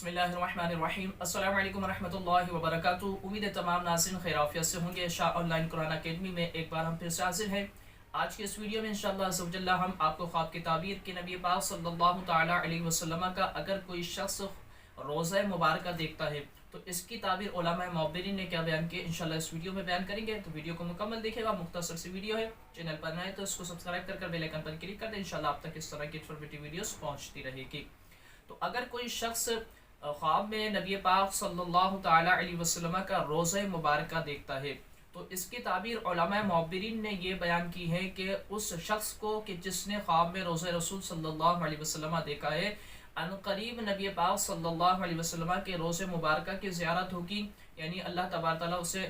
بسم اللہ الرحمن الرحیم۔ السلام علیکم ورحمۃ اللہ وبرکاتہ۔ امید ہے تمام ناظرین خیریت سے ہوں گے۔ شاہ آن لائن قرآن اکیڈمی میں ایک بار ہم پھر سے حاضر ہیں۔ آج کے اس ویڈیو میں انشاءاللہ عز و جل ہم آپ کو خواب کی تعبیر کے نبی پاک صلی اللہ تعالی علیہ وسلم کا اگر کوئی شخص روزہ مبارکہ دیکھتا ہے تو اس کی تعبیر علماء معبرین نے کیا بیان کی، انشاءاللہ اس ویڈیو میں بیان کریں گے۔ تو ویڈیو کو مکمل دیکھے گا، مختصر سی ویڈیو ہے۔ چینل پر نئے تو اس کو سبسکرائب کر بیل آئیکن پر کلک کر دیں، انشاءاللہ آپ تک اس طرح کی انفارمیٹیو ویڈیوز پہنچتی رہے گی۔ تو اگر کوئی شخص خواب میں نبی پاک صلی اللہ تعالی علیہ وسلم کا روزہ مبارکہ دیکھتا ہے تو اس کی تعبیر علماء معبرین نے یہ بیان کی ہے کہ اس شخص کو کہ جس نے خواب میں روزہ رسول صلی اللہ علیہ وسلم دیکھا ہے، ان قریب نبی پاک صلی اللہ علیہ وسلم کے روزہ مبارکہ کی زیارت ہوگی، یعنی اللہ تبارک تعالیٰ اسے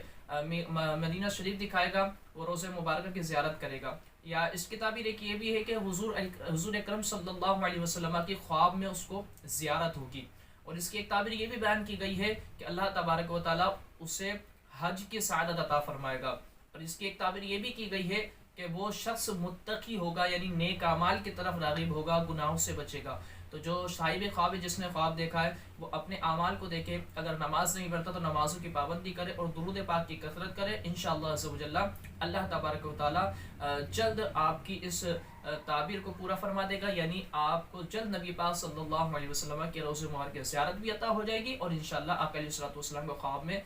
مدینہ شریف دکھائے گا، وہ روزہ مبارکہ کی زیارت کرے گا۔ یا اس کی تعبیر ایک یہ بھی ہے کہ حضور اکرم صلی اللہ علیہ وسلم کی خواب میں اس کو زیارت ہوگی۔ اور اس کی ایک تعبیر یہ بھی بیان کی گئی ہے کہ اللہ تبارک و تعالیٰ اسے حج کی سعادت عطا فرمائے گا۔ اور اس کی ایک تعبیر یہ بھی کی گئی ہے کہ وہ شخص متقی ہوگا، یعنی نیک اعمال کی طرف راغب ہوگا، گناہوں سے بچے گا۔ تو جو صاحب خواب ہے، جس نے خواب دیکھا ہے، وہ اپنے اعمال کو دیکھے، اگر نماز نہیں پڑھتا تو نمازوں کی پابندی کرے اور درود پاک کی کثرت کرے، انشاءاللہ عز و جل اللہ تبارک و تعالیٰ جلد آپ کی اس تعبیر کو پورا فرما دے گا، یعنی آپ کو جلد نبی پاک صلی اللہ علیہ وسلم کے روزہ مبارک کی زیارت بھی عطا ہو جائے گی، اور انشاءاللہ آقا علیہ الصلوۃ والسلام کو خواب میں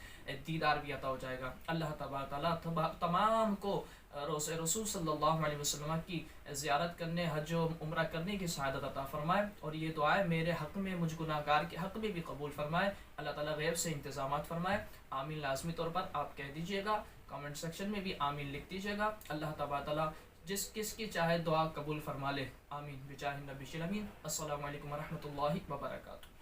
دیدار بھی عطا ہو جائے گا۔ اللہ تبارک تعالیٰ تمام کو روزہ رسول صلی اللہ علیہ وسلم کی زیارت کرنے، حج و عمرہ کرنے کی سعادت عطا فرمائے، اور یہ دعائیں میرے حق میں، مجھ گناہ گار کے حق میں بھی قبول فرمائے۔ اللہ تعالیٰ غیب سے انتظامات فرمائے، آمین لازمی طور پر آپ کہہ دیجئے گا، کامنٹ سیکشن میں بھی آمین لکھ دیجئے گا۔ اللہ تبارک تعالیٰ جس کس کی چاہے دعا قبول فرما لے، آمین بجاہ النبی الامین۔ السلام علیکم ورحمۃ اللہ وبرکاتہ۔